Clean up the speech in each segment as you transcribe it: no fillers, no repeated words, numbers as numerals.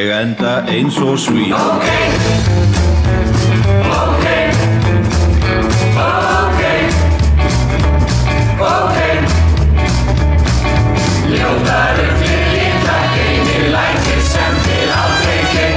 ég enda eins og svín. Ljótaður til litla geymir lækir sem til aldrei kyn.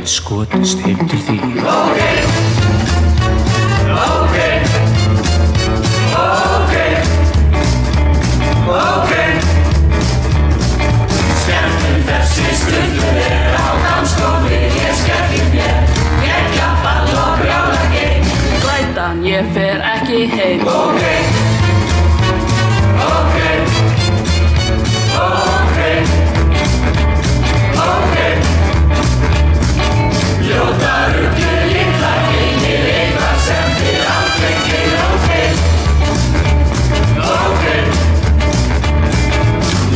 Skotist heim til þín. Skemmtum þessi stundu á dansgólfi, ég skelli mér, ég klappar og brjála geim. Glætan, ég fer ekki heim. Ljótaður til litla geymir eitthvað sem til aldrei kyn.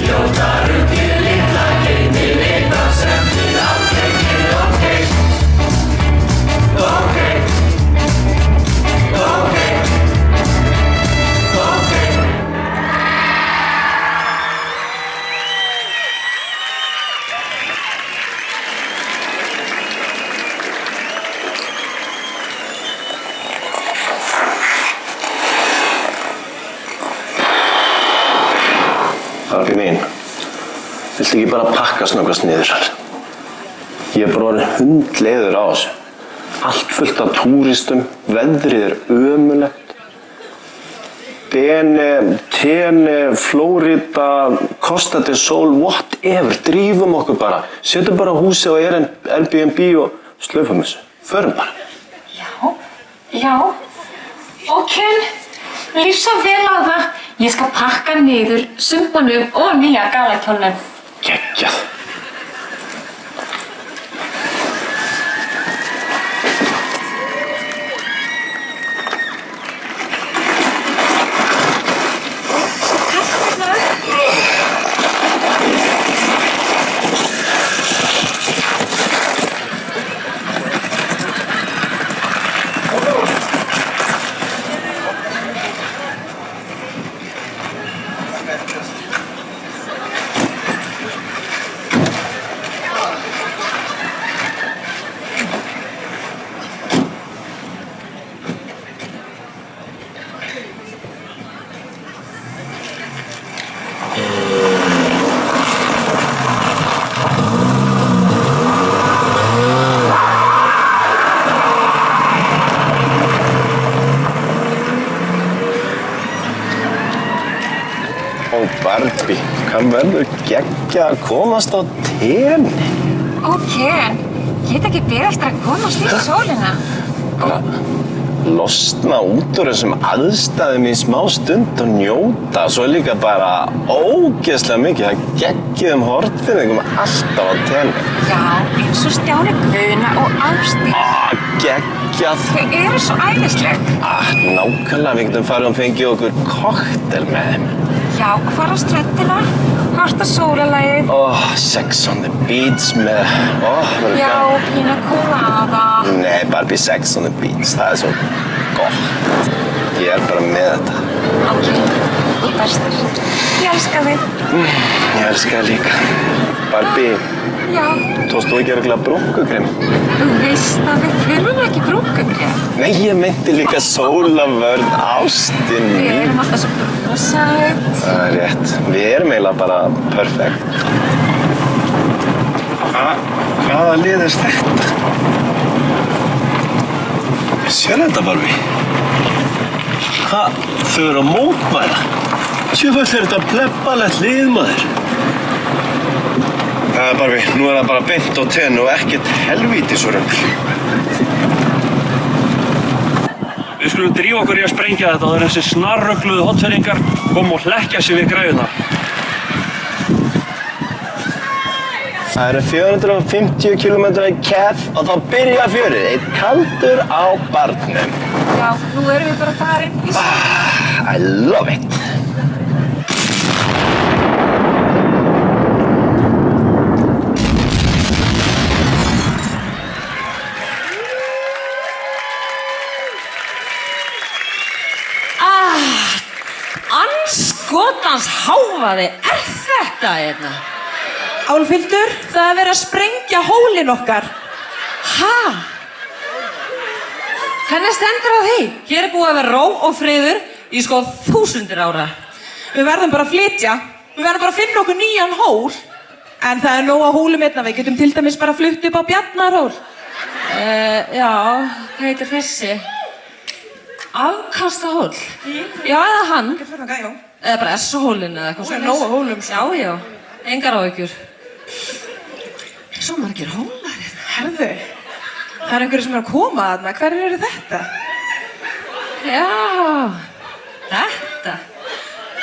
Ljótaður til litla geymir eitthvað sem til aldrei kyn. Barbie mín, viltu ekki bara pakka snöggast niður? Ég bara orðinn hundleiður á þessu. Allt fullt af túristum, veðrið ömurlegt. Bene, Tene, Flórida, Costa del Sol, whatever, drífum okkur bara. Setjum bara húsið á Airbnb og slöfum þessu. Förum bara. Já. Og Ken, líf svo vel á það. Ég skal pakka niður sumpunum og nýja galakjólnum. Geggjað. Barbie, hvað verður geggjað að komast á Tene? Ó, Ken, get ekki beðið eftir að komast í sólina. Bara losna út úr þessum aðstæðum í smá stund og njóta. Svo líka bara ógeðslega mikið að geggjum hortfinningum alltaf á Tene. Já, eins og Stjáni Guðna og Ásdís. Geggjað. Þau eru svo æðisleg. Nákvæmlega, við getum farið og fengið okkur kokteil með þeim. Já, fara á ströndina, horta sólarlagið. Sex on the beach með... Já, pína colada. Nei, Barbie, Sex on the beach, það er svo gott. Ég er bara með þetta. Ok, þú bestur. Ég elska þig. Ég elska þig líka. Barbie, Já. tókst þú ekki örugglega brúnkukrem? Þú veist að við þurfum ekki brúnkukrem. Nei, ég meinti líka sólavörn, ástin mín. Við erum alltaf svo brúnsætt. Það er rétt. Við erum eiginlega bara perfekt. Hvaða lið er þetta? Sérðu þetta, Barbie? Hvað? Þau eru að mótmæla. Sjöfell er þetta plebbalegt lið, maður. Barbie, nú er það bara beint á Tene og ekkert helvítis og rugl. Við skulum drífa okkur í að sprengja þetta og þessi snarrugluðu hotfirringar koma og hlekkja sig við græðuna. Það eru 450 kilometra í Kef og þá byrja fjörið, einn kaldur á barnum. Já, nú erum við bara farin í I love it. Anskotans hávaði, þetta hérna? Álfhildur, það er verið að sprengja hólinn okkar. Ha? Hvernig stendur á því? Hér er búið að vera ró og friður í sko 1000 ára. Við verðum bara að flytja. Við verðum bara að finna okkur nýjan hól. En það er nóg á hólum einna. Við getum til dæmis bara flutt upp á Bjarnarhól. Já, hvað heitir þessi? Afkastahól? Já, eða hann. Eða bara S-hólinn eða eitthvað. Það er nóg á hólum. Já, engar áhyggjur. Svo margir hólar hérna. Herðu, það er einhverju sem er að koma þarna. Hverjir eru þetta? Já,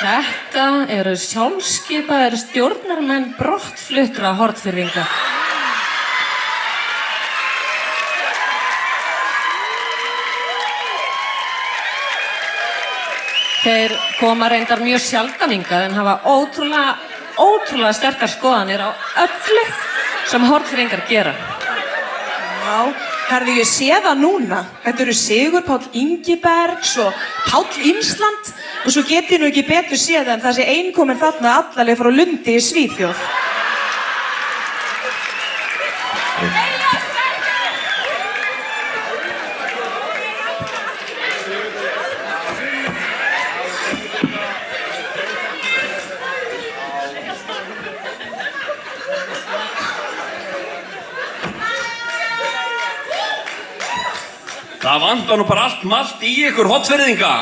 þetta eru sjálfskipaðir stjórnarmenn brottfluttra Hornfirðinga. Þeir koma reyndar mjög sjaldan hingað en hafa ótrúlega sterkar skoðanir á öllu sem Hornfirðingar gera. Já, herðu, ég sé það núna. Þetta eru Sigur Páll Ingibergs og Páll Ímsland og svo get ég nú ekki betur séð en það sé ein komin þarna allaleg frá Lundi í Svíþjóð. Það vantar nú bara allt malt í ykkur Hornfirðinga.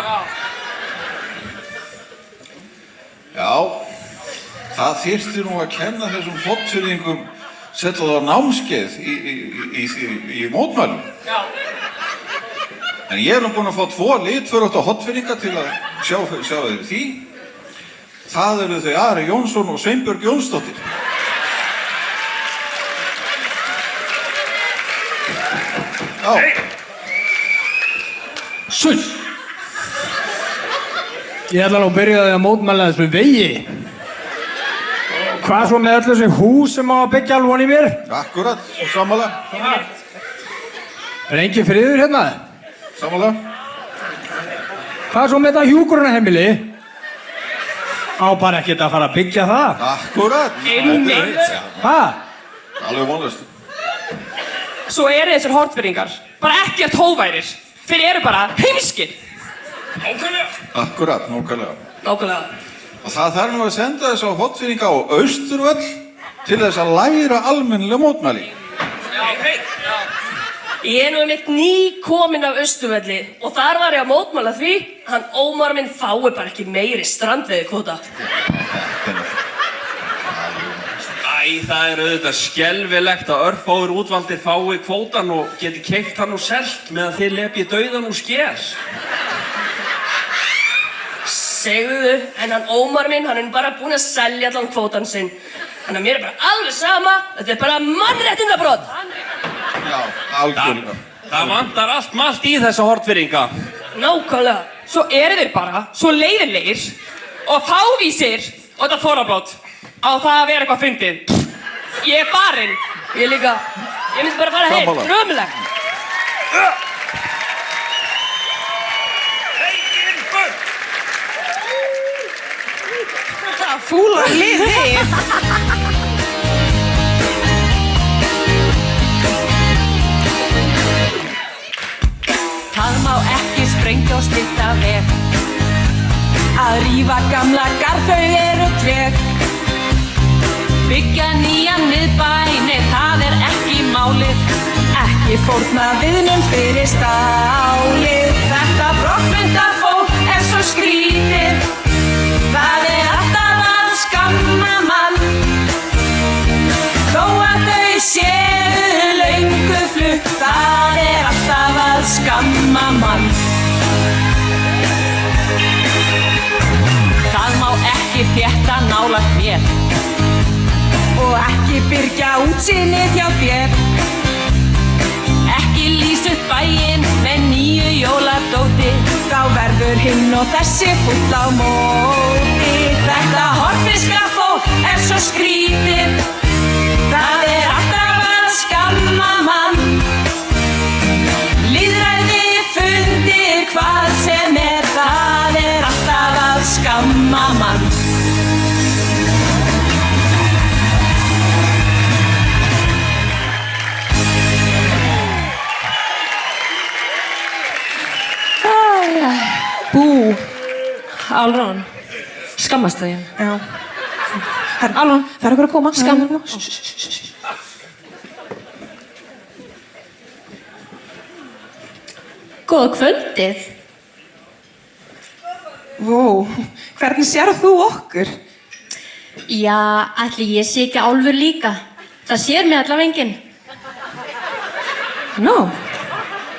Já, það þyrfti nú að kenna þessum Hornfirðingum setja það á námskeið í mótmælum. Já. En ég er nú búinn að fá 2 litföruta Hornfirðinga til að sjá þeir því. Það eru þau Ari Jónsson og Sveinbjörg Jónsdóttir. Já. Hey. Sull! Ég ætla nú að byrja því að mótmæla þessum vegi. Hvað svo með öll þessi hús sem á að byggja alveg í mér? Akkurat, sammála. Er engin friður hérna? Sammála. Hvað svo með þetta hjúkrunarheimili? Á bara ekkert að fara að byggja það? Akkurat. Einmitt. Hvað? Alveg vonlaust. Svo eru þessir Hornfirðingar bara ekkert hóværir. Þeir eru bara heimskir. Akkurat, nákvæmlega. Nákvæmlega. Og það þarf nú að senda þess á Hornfirðinga á Austurvöll til þess að læra almennilega mótmæli. Ég er nú einmitt nýkomin af Austurvelli og þar var ég að mótmæla því að hann Ómar minn fái bara ekki meiri strandveiðikvóta. Það er auðvitað skelfilegt að örfáir útvaldir fái kvótan og geti keypt hann og selt meðan þið lepjið dauðan úr skel. Segðu, en hann Ómar minn, hann er bara búinn að selja allan kvótan sinn. Þannig að mér er bara alveg sama, þetta er bara mannréttindabrot. Já, algjörlega. Það vantar allt malt í þessa Hornfirðinga. Nákvæmlega. Svo eru þeir bara svo leiðinlegir og fávísir og þetta þorrablót á það að vera eitthvað fyndið. Ég er farinn. Ég líka. Ég myndi bara fara heim. Drömulegt. Veginn burt! Það fúlar liðið. Það má ekki sprengja og stytta veg. Að rífa gamla garðau eru treg. Byggja nýjan miðbæ, það er ekki málið. Ekki fórna viðnum fyrir stálið. Þetta brottflutta fólk er svo skrítið. Það er alltaf að skamma mann. Þó að þau séu löngu flutt. Það er alltaf að skamma mann. Það má ekki þétta nálægt mér. og ekki byrgja útsýnið hjá þér. Ekki lýs upp bæinn með nýju jóladóti, þá verður hinn og þessi fúll á móti. Þetta hornfiska fólk er svo skrítið, það er alltaf að skamma mann. Lýðræði fundir hvað sem er, það er alltaf að skamma mann. Bú. Álfrún, skammast þau. Já. Álfrún, það er okkur að koma. Skammar koma. Góða kvöldið. Vó, hvernig sérð þú okkur? Já, ætli ég sé ekki álfur líka. Það sér mig allavega enginn. Nú,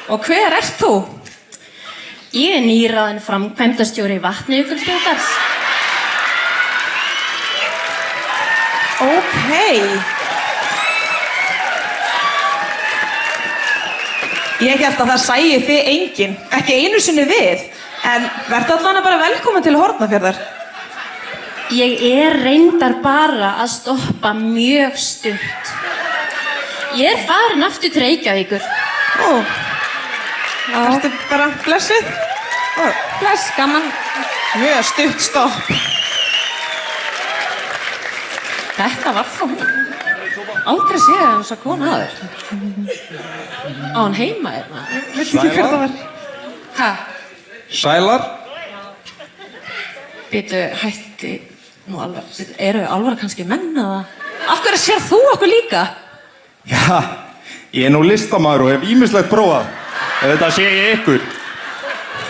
og hver ert þú? Ég er nýráðin framkvæmdastjóri Vatnajökulsþjóðgarðs. Ókei. Ég hélt að það sæi þig enginn, ekki einu sinni við. En vertu allan bara velkomin til Hornafjarðar. Ég er reyndar bara að stoppa mjög stutt. Ég er farin aftur til Reykjavíkur. Ó. Ertu bara blessuð? Bless, gaman. Mjög stutt stopp. Þetta var þá aldrei séð hans að kona aður. Á hann heima hérna. Veit ekki hver það var. Hæ? Sælar? Býtu, hætti nú alvar. Eru alvar kannski menn eða? Af hverju sér þú okkur líka? Já, ég er nú listamaður og hef ýmislegt prófað. Þetta sé ég ykkur.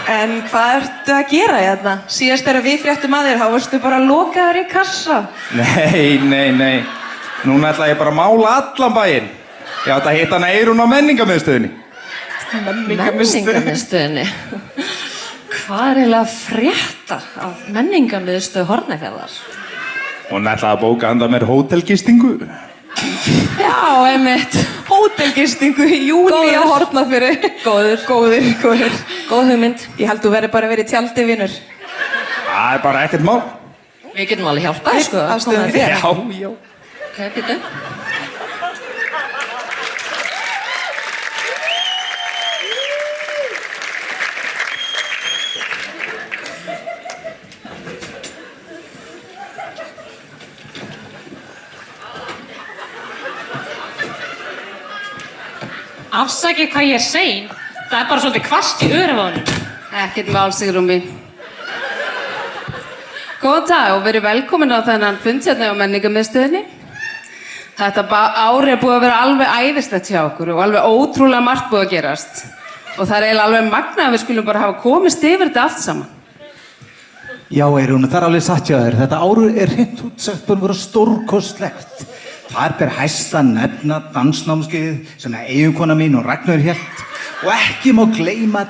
En hvað ertu að gera hérna? Síðast þegar við fréttum að þér, þá varstu bara lokaður í kassa. Nei. Núna ætla ég bara að mála allan bæinn. Ég átti að hitta hana Eyrún á menningarmiðstöðinni. Menningarmiðstöðinni? Hvað er eiginlega að frétta af menningarmiðstöð Hornafjarðar? Hún ætlaði að bóka handa mér hótelgistingu. Já, einmitt. Hótelgistingu í júní á Hornafirði. Góður. Góð hugmynd. Ég held þú verður bara að vera í tjaldi, vinur. Það er bara ekkert mál. Við getum alveg hjálpað, sko. Aðstöðum þér. Já. Ok, býtu. Afsakið hvað ég er sein. Það er bara svolítið hvasst í Öræfunum. Ekkert mál, Sigrún mín. Góðan dag og verið velkomin á þennan fund hérna á menningarmiðstöðinni. Þetta ár er búið að vera alveg æðislegt hjá okkur og alveg ótrúlega margt búið að gerast. Og það er eiginlega alveg magnað að við skulum bara hafa komist yfir þetta allt saman. Já, Eyrún, það er alveg satt hjá þér. Þetta ár er hreint út sagt búin að vera stórkostlegt. Þar ber hæst að nefna dansnámskeiðið sem eiginkona mín og Ragnar hélt. Og ekki má gleyma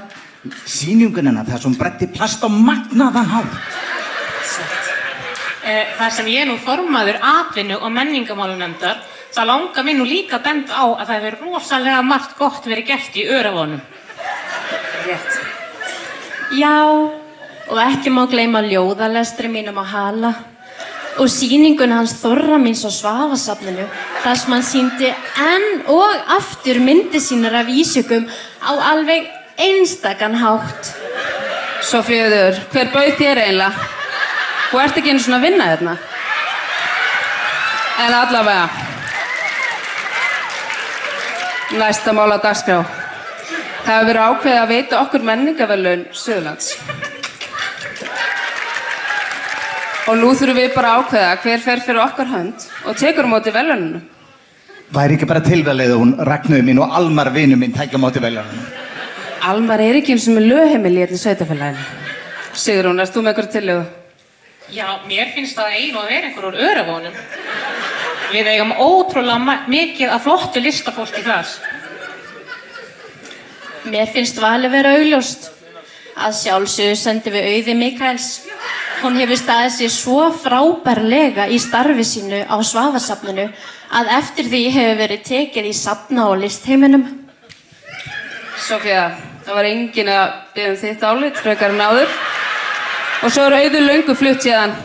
sýningunina þar sem bretti plast á magnaðan hátt. Þar sem ég er nú formaður atvinnu- og menningamálunefndar, það langar mér nú líka að benda á að það hefur rosalega margt gott verið gert í Öræfunum. Rétt. Já, og ekki má gleyma ljóðalestri mínum á Hala og sýningun hans Þorra míns á Svavasafninu þar sem hann sýndi enn og aftur myndir sínar af Ísjökum á alveg einstakan hátt. Sofíður, hver bauð þér eiginlega? Þú ert ekki einu svona að vinna hérna. En allavega. Næsta mál á dagskrá. Það hefur verið ákveðið að veita okkur menningarverðlaun Suðurlands. Og nú þurfum við bara að ákveða hver fer fyrir okkar hönd og tekur á móti verðlaununum. Væri ekki bara tilvalið að hún Ragnar mín og Almar vinur minn tækja á móti verðlaununum? Almar er ekki eins og með lögheimili hérna í sveitarfélaginu. Sigrún, ert þú með einhverju tillögu? Já, mér finnst það að vera einhver úr Öræfunum. Við eigum ótrúlega mikið af flottu listafólki þar. Mér finnst valið vera augljóst. Að sjálfsögðu sendum við Auði Mikaels. Hún hefur staðið sér svo frábærlega í starfi sínu á Svavarsafninu að eftir því hefur verið tekið í safna- og listheiminum. Sofía, það var enginn að biðja þitt álit frekar en áður. Og svo Auður löngu flutt síðan.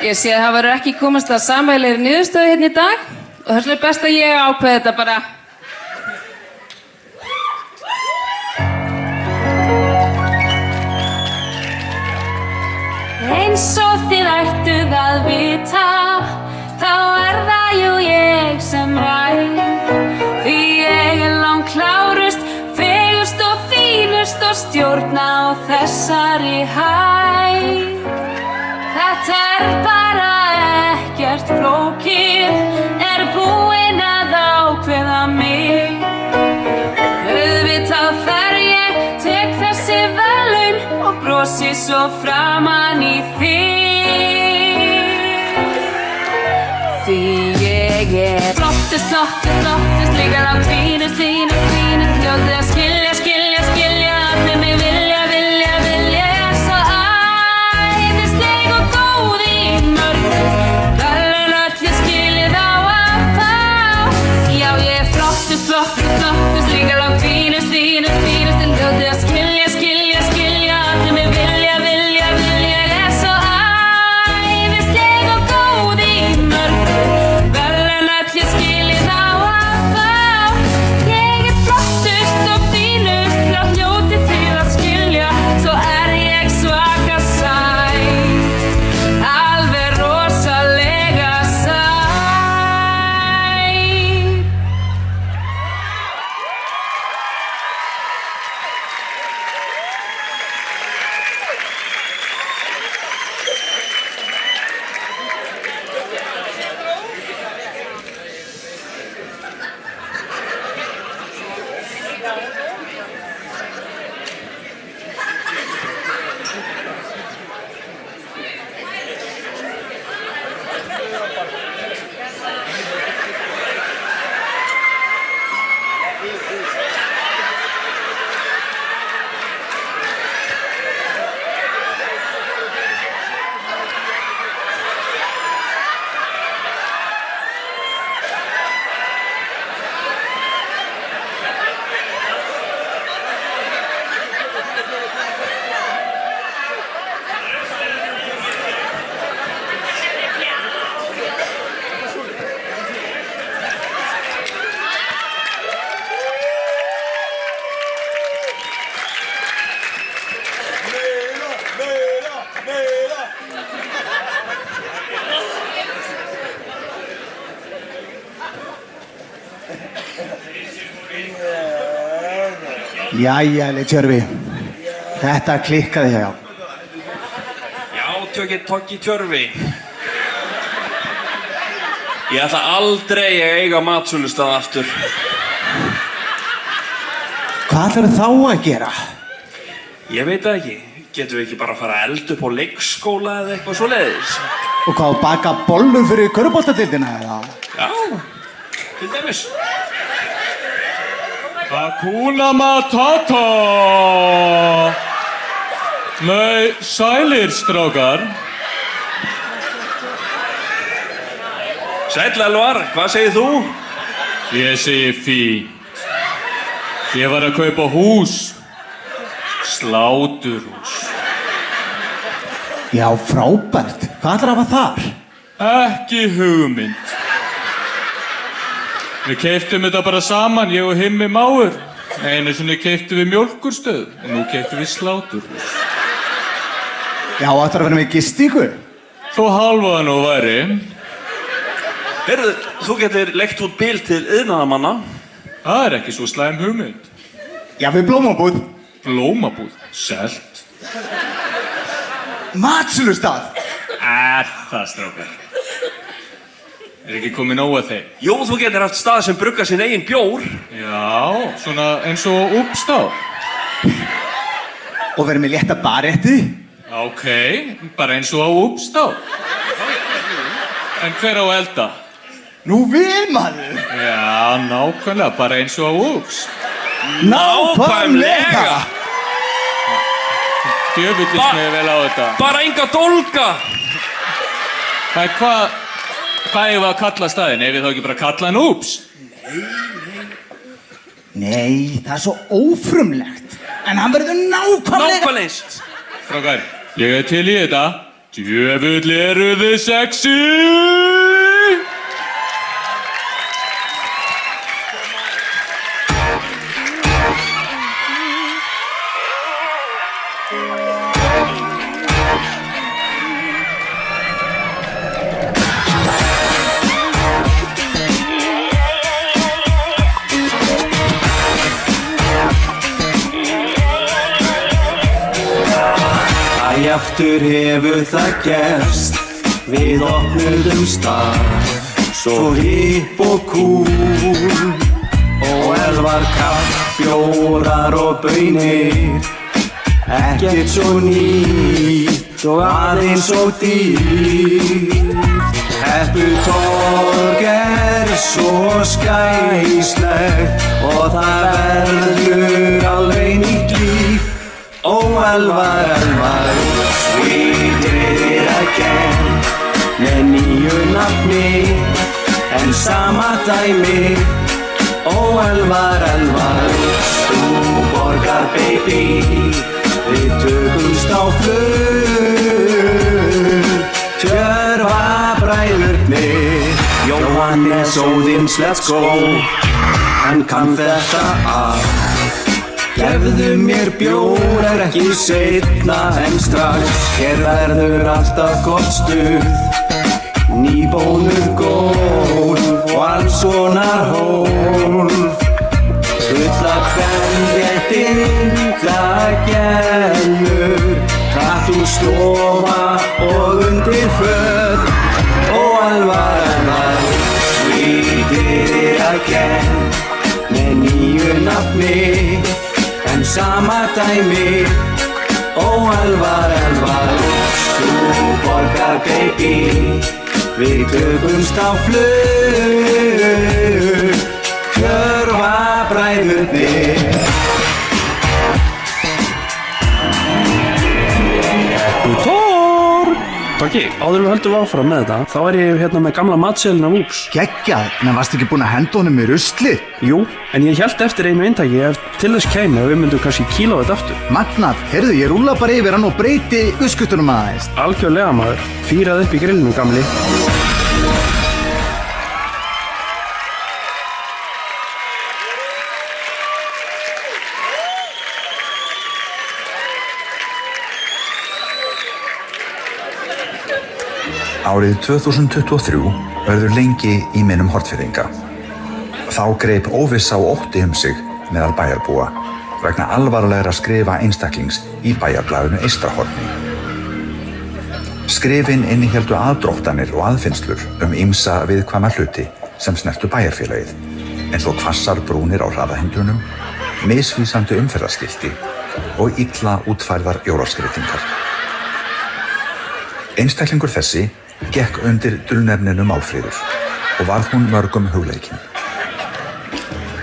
Ég sé að það verður ekki komast að sameiginlegri niðurstöðu hérna í dag og þess vegna best að ég ákveði þetta bara. Eins og þið ættuð að vita, þá það jú ég sem ræð. Því ég langklárust, fegurst og fínust og stjórna á þessari hæð. Þetta bara ekkert flókið, búin að ákveða mig. Auðvitað ég, tek þessi verðlaun og brosi svo framan í þig. Því ég flottust, líka langt fínust, hljótið að skilja, allir mig vilja, ég svo æðisleg og góð í mörgum, verðlaun öll ég skilið á að fá. Já, ég flottust, líka langt fínust, hljótið að skilja, allir mig vilja, ég svo æðisleg og góð í mörgum, verðlaun öll ég skilið á að fá. Ég flottust og fínust, hljótið til að skilja, svo ég svaka sæt, alveg rosalega sæt. Jæja, Tjörfi. Þetta klikkaði hjá. Já, Toggi Tjörfi. Ég ætla aldrei að eiga matsölustað aftur. Hvað ætlarðu þá að gera? Ég veit það ekki. Getum við ekki bara að fara að elda upp á leikskóla eða eitthvað svoleiðis? Og hvað, baka bollur fyrir körfuboltadeildina eða? Já, til dæmis. Hakuna Matata! Nei, sælir, strákar. Sæll Elvar, hvað segir þú? Ég segi fínt. Ég var að kaupa hús. Sláturhús. Já, frábært. Hvað ætlarðu að hafa þar? Ekki hugmynd. Við keyptum þetta bara saman, ég og Himmi mágur. Einu sinni keyptum við mjólkurstöð og nú keyptum við sláturhús. Já, ætlarðu að vera með gistingu? Þó hálfaðan og væri. Heyrðu, þú getur leikt út bíl til iðnaðarmanna. Það er ekki svo slæm hugmynd. Já, við blómabúð. Blómabúð? Selt. Matsölustað. Það, strákar. Er ekki komið nóg að þeim? Jú, þú getur haft stað sem bruggar sinn eigin bjór. Já, svona eins og Uppstá. Og verið með létta barétti? Ok, bara eins og á Uppstá. En hver á elda? Nú við, maður. Já, nákvæmlega, bara eins og á Upps. Nákvæmlega! Djöfullist með vel á þetta. Bara enga dólga! Hvað eigum við að kalla staðinn? Ef við þá ekki bara kalla hann úps? Nei, það er svo ófrumlegt. En hann verður nákvæmlega eins. Strákar, ég til í þetta. Djöfull eru þið sexy! Aftur hefur það gerst, við opnuðum stað, svo hipp og kúl, og elvar kaffjórar og baunir, ekkert svo nýtt og aðeins svo dýrt. Hepputorg svo skæslegt og það verður alveg nýtt líf. Ó, Elvar, we did it again, með nýju nafni, en sama dæmi. Ó, Elvar, þú borgar baby, við tökumst á flug. Tjörva bræðurnir, Jóhannes Óðins, let's go, hann kann þetta af. Gefðu mér bjór ekki seinna en strax, hér verður alltaf gott stuð, nýbónuð gólf og alls konar hólf. Fulla kvenréttinda gellur, tattústofa og undir föt. Ó, Elvar, we did it again, með nýju nafni, en sama dæmi. Ó, Elvar, þú borgar baby, við tökumst á flug. Tjörva bræðurnir. Baggi, áður við höldum áfram með þetta, þá ég hérna með gamla matseðlinn af úps. Geggjað, en varstu ekki búinn að henda honum í ruslið? Jú, en ég hélt eftir einu eintaki ef til þess kæmi að við myndum kannski kíla á þetta aftur. Magnað, heyrðu, ég rúlla bara yfir hann og breyti guskuttunum aðeins. Algjörlega maður, fýrað upp í grillinu gamli. Árið 2023 verður lengi í minnum Hornfirðinga. Þá greip óvissa og ótti sig meðal bæjarbúa vegna alvarlegra skrifa einstaklings í bæjarblaðinu Eystrahorni. Skrifin innihéldu aðdróttanir og aðfinnslur ýmsa viðkvæma hluti sem snertu bæjarfélagið, eins og hvassar brúnir á hraðahindrunum, misvísandi umferðarskilti og illa útfærðar jólaskreytingar. Einstaklingur þessi gekk undir dulnefninu Málfríður og varð hún mörgum hugleikin.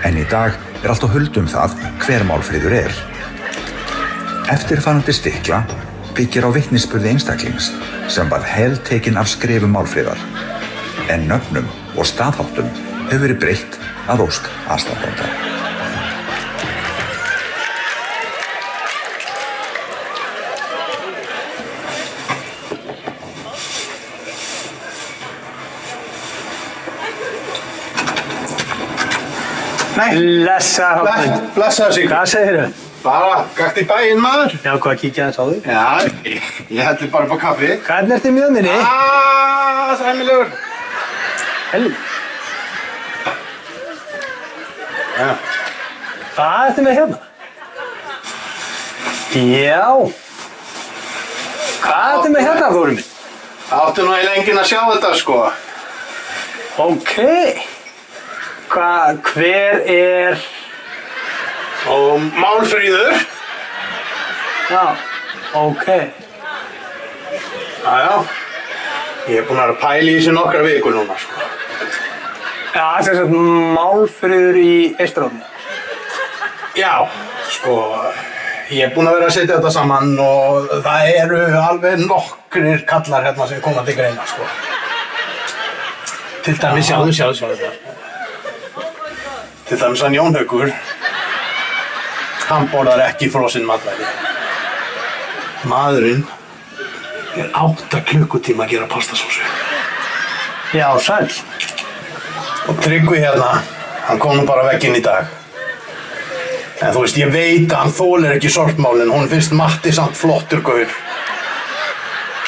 En í dag allt á huldu það hver Málfríður er. Eftirfarandi stikla byggir á vitnisburði einstaklings sem var heltekinn af skrifum Málfríðar, en nöfnum og staðháttum hefur verið breytt að ósk aðstandenda. Blessaðu sig. Hvað segirðu? Bara, gakt í bæinn maður. Já, hvað kíkja þess á þig? Já, ég heldur bara upp á kaffi. Hvernig ertu í mjöðminni? Sæmilegur. Helg. Já. Hvað ertu með hérna? Já. Hvað ertu með hérna, Þóri minn? Áttu nú eiginlega enginn að sjá þetta, sko. Ok. Hver er... Og Málfríður. Já, ok. Jájá. Ég búinn að pæla í þessu nokkra vikur núna, sko. Já, þess að Málfríður í Eystrahorni. Já, sko, Ég er búinn að vera að setja þetta saman og það eru alveg nokkrir kallar hérna sem koma til greina, sko. Til dæmis, sjáðu þetta. Til dæmis hann Jón Haukur, hann borðar ekki frosinn matvæli. Maðurinn er 8 klukkutíma að gera pastasósu. Já, sæll. Og Tryggvi hérna, hann kom nú bara vekk inn í dag. En þú veist, ég veit að hann þolir ekki sortmálin, hún finnst Matti samt flottur gaur.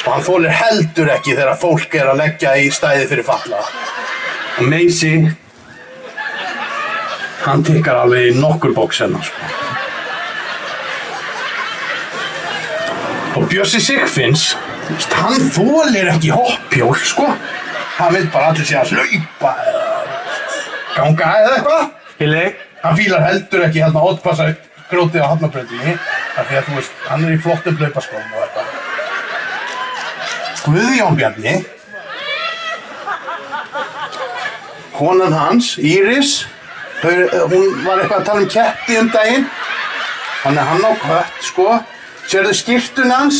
Og hann þolir heldur ekki þegar fólk er að leggja í stæði fyrir fatlaða. Og Meisi, hann tikkar alveg í nokkur box hérna, sko. Og Bjössi Sigfinns, hann þolir ekki hoppjól, sko. Hann vil bara allir sé að hlaupa eða ganga eða eitthvað. Hann fílar heldur ekki hérna að oddpassa grjótið á Hafnarbrautinni af því að þú veist, hann er í flottum hlaupaskóm og eitthvað. Guðjón Bjarni, konan hans, Íris, hún var eitthvað að tala ketti daginn. Hann á kött, sko. Sérðu skyrtun hans?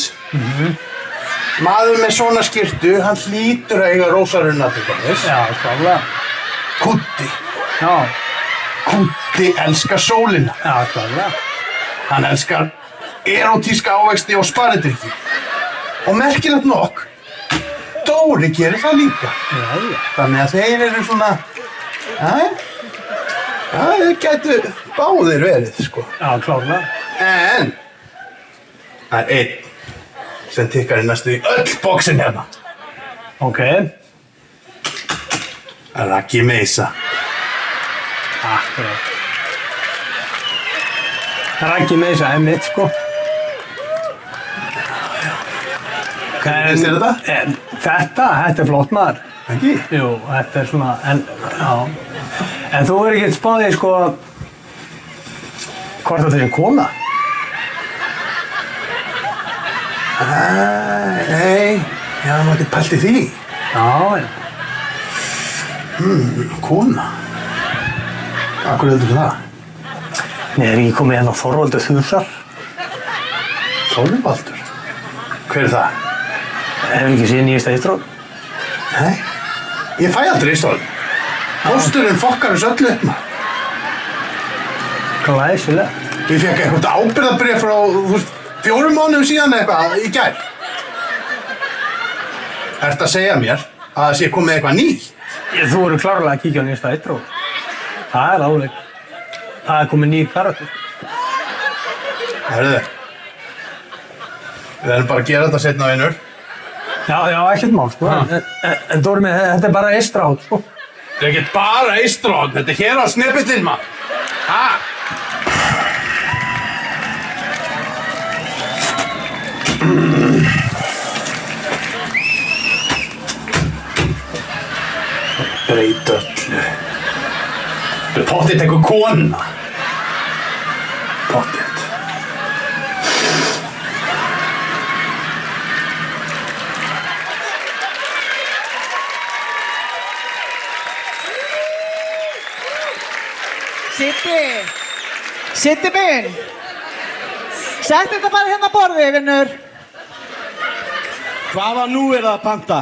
Maður með svona skyrtu, hann hlýtur að eiga rósarunna til dæmis. Já, klálega. Kúddi. Já. Kúddi elskar sólina. Já, klálega. Hann elskar erótíska ávexti og sparidrykki. Og merkilegt nokk, Dóri gerir það líka. Já. Þannig að þeir eru svona, þeir gætu báðir verið, sko. Já, klálega. En það er einn sem tikkar í næstu í öll bóksin hérna. Ok. Raggi Meisa. Akkurat. Raggi Meisa er mitt, sko. Hvernig finnst þér þetta? Þetta er flott maður. Ekki? Jú, þetta er svona, já. En þú er ekki spáðið, sko, hvort þetta sé kona? Nei, ég hafði nú ekkert pælt í því. Já. Kona? Akkur heldur þú það? Nei, er ekki komið hérna Þorvaldur Þursar? Þorvaldur? Hver er það? Hefur ekki séð nýjasta Ístróð? Nei, ég fæ aldrei Ístróð. Pósturinn fokkar þessu öllu upp maður. Glæsilegt. Ég fekk eitthvað ábyrgðarbréf frá, þú veist, 4 mánuðum síðan eitthvað í gær. Ertu að segja mér að það sé komið eitthvað nýtt? Þú eru klárlega að kíkja á nýjasta Ístróð. Það er áleik. Það er komið nýr karakter. Herðu, við erum bara að gera þetta seinna, vinur. Já, ekkert mál, sko. En Dóri minn, þetta er bara Eistráð, sko. Þetta er ekkert bara Eistróð, þetta er hér á Snepillinn, maður. Breyta öllu. Þetta er pottþétt einhver kona. Pottþétt. Siddi minn. Sett þetta bara hérna á borðið, vinnur. Hvað var nú að panta?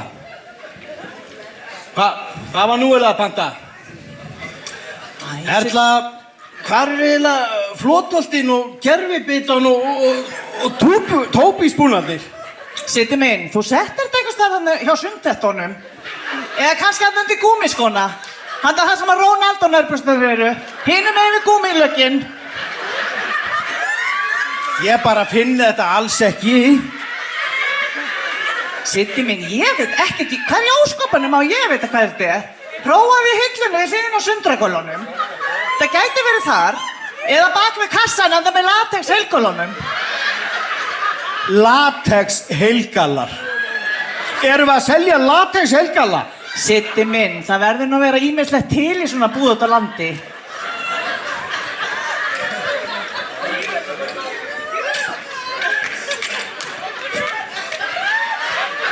Hvað var nú að panta? Erla, hvað er eiginlega flotholtinn og gervibitan og tópísbúnarnir? Siddi minn, þú settir þetta einhvers staðar hjá sundhettunum. Eða kannski hann undir gúmiskona. Hann er það sem að Ronaldo nörbustur eru. Hinum með við gúmilögin. Ég bara finn þetta alls ekki. Siddi minn, ég veit ekkert í hverju óskopunum á ég veit hvað þetta er. Prófaði hillunni hliðin á sundragólunum. Það gæti verið þar. Eða bak við kassan enda með latex heilgólunum. Latex heilgallar. Erum við að selja latex heilgalla? Siddi minn, það verður nú að vera ýmislegt til í svona búð út á landi.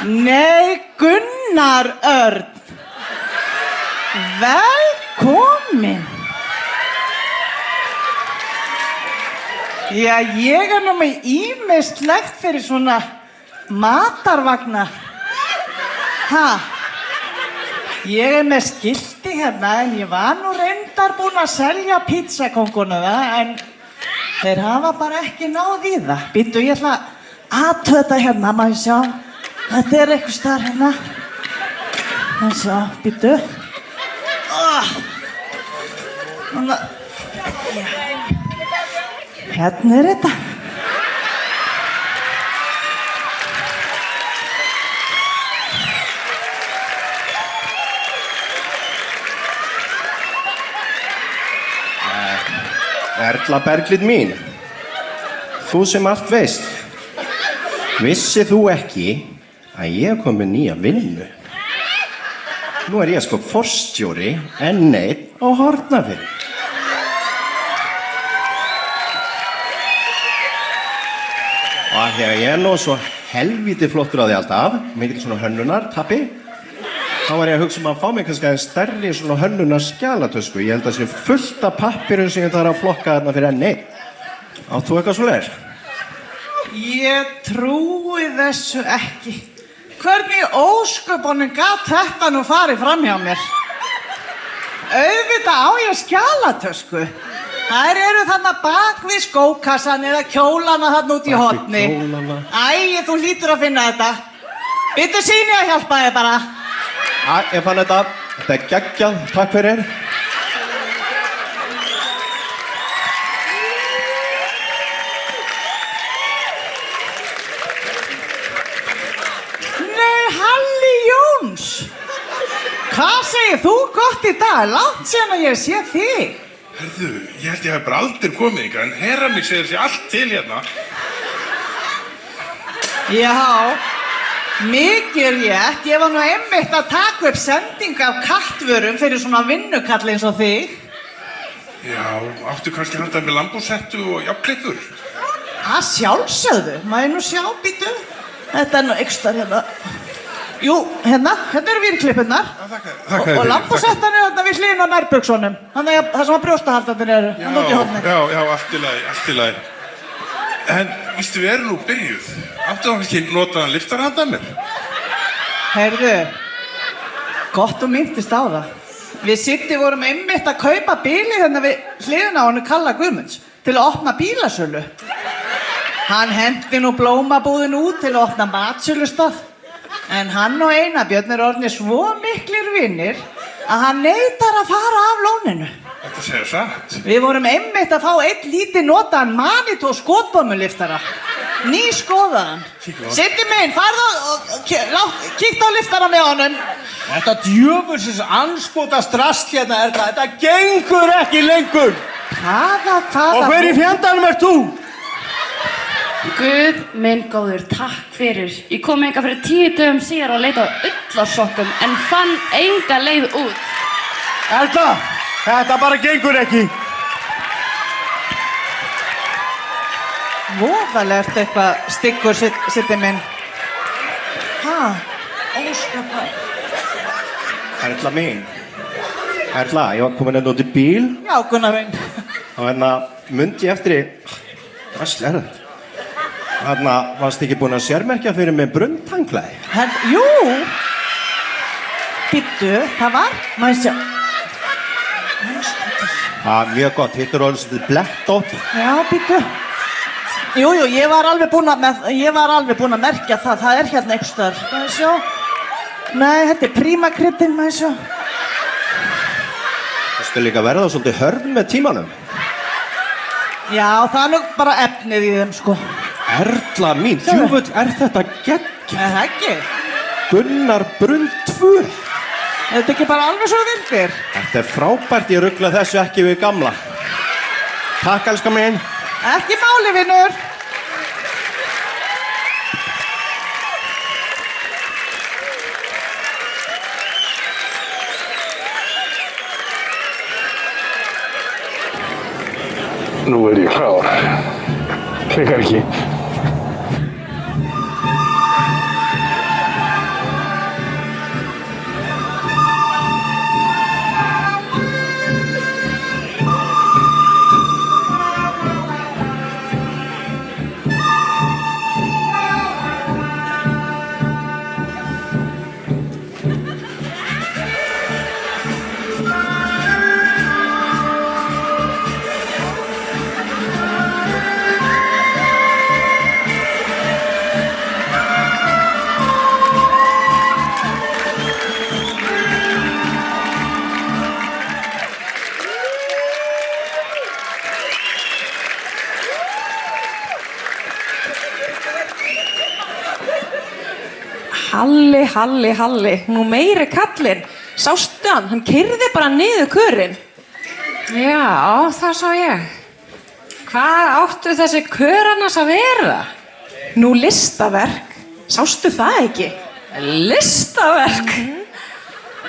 Nei, Gunnar Örn. Velkomin. Já, ég nú með ýmislegt fyrir svona matarvagna. Ég með skilti hérna en ég var nú reyndar búin að selja pizzakónguna en þeir hafa bara ekki náð í það. Býttu, ég ætla að athuga þetta hérna, maður sjá. Þetta eitthvað staðar hérna. Maður sjá, býttu. Hérna þetta. Erla Berglind mín, þú sem allt veist, vissir þú ekki að ég kom með nýja vinnu? Nú ég sko forstjóri N1 á Hornafirði. Og þegar ég nú svo helvíti flottur á því alltaf, mikil svona hönnunartappi, þá var ég að hugsa að fá mig kannski aðeins stærri svona hönnunar skjalatösku. Ég held að það sé fullt af pappirum sem ég þarf að flokka þarna fyrir N1. Átt þú eitthvað svoleiðis? Ég trúi þessu ekki. Hvernig ósköpunum gat þetta nú farið fram hjá mér? Auðvitað á ég skjalatösku. Þær eru þarna bak við skókassan eða kjólana þarna út í horni. Æ, þú hlýtur að finna þetta. Bittu síni að hjálpa þér bara. Ég fann þetta. Þetta geggjað. Takk fyrir. Hvað segir þú gott í dag? Langt síðan að ég sé þig. Herðu, ég held ég hef bara aldrei komið yngar, en herra mig segir sér allt til hérna. Já, mikið rétt. Ég var nú einmitt að taka upp sendingu af kattvörum fyrir svona vinnukall eins og þig. Já, áttu kannski handa með lambúsettu og jafnklippur? Það sjálfsögðu. Maður nú sjá, býtu. Þetta nú ekstra hérna. Jú, hérna eru virklippurnar. Og lambúsettan hérna við hliðina á nærbuksunum. Þannig að það sem að brjóstahaldarnir eru. Já, allt í lagi. En, vístu, við erum nú byrjuð. Áttu þá ekki notaðan lyftarhanda mér? Heyrðu, gott og myndist á það. Við Siddi vorum einmitt að kaupa bíli hérna við hliðina á henni Kalla Guðmunds til að opna bílasölu. Hann hendi nú blómabúðin út til að opna matsölustað. En hann og Einar Björn orðnir svo miklir vinir að hann neitar að fara af lóninu. Þetta segir satt. Við vorum einmitt að fá einn lítið notaðan Manitó skotbommuliftara. Ný skoðaðan. Siddi minn, farðu og kíktu á liftara með honum. Þetta djöfusins anskotast rast hérna þetta gengur ekki lengur. Hvaða? Og hver í fjandanum ert þú? Guð minn góður, takk fyrir. Ég kom enga fyrir 10 dögum síðar og leita á ullarsokkum en fann enga leið út. Erla, þetta bara gengur ekki. Voðalegt eitthvað styggur, Siddi minn. Óskapar. Erla mín. Erla, ég var komin út í bíl. Já, Gunnar minn. Og hérna mundi ég eftir í... Hvað slerðu þetta? Hérna, varst ekki búin að sérmerkja fyrir mig brunntanglaði? Jú! Býttu, það var? Maður sjá. Mjög gott, hittur orðið svolítið blett ótt. Já, býttu. Jú, ég var alveg búin að merkja það. Það er hérna einhvers staðar. Maður sjá. Nei, þetta prímakryddin, maður sjá. Þú stu líka verða svolítið hörð með tímanum. Já, það er nú bara efnið í þeim, sko. Erla mín, djúfull, þetta geggjað? Það ekki. Gunnar Brund 2. Þetta ekki bara alveg svo vildir? Þetta frábært, ég rugla þessu ekki við gamla. Takk, elskar minn. Ekki máli, vinnur. Nú ég klár. Klikkar ekki. Halli, nú meiri kallinn. Sástu hann keyrði bara niður körinn. Já, það sá ég. Hvað áttu þessi kör annars að vera? Nú listaverk, sástu það ekki? Listaverk?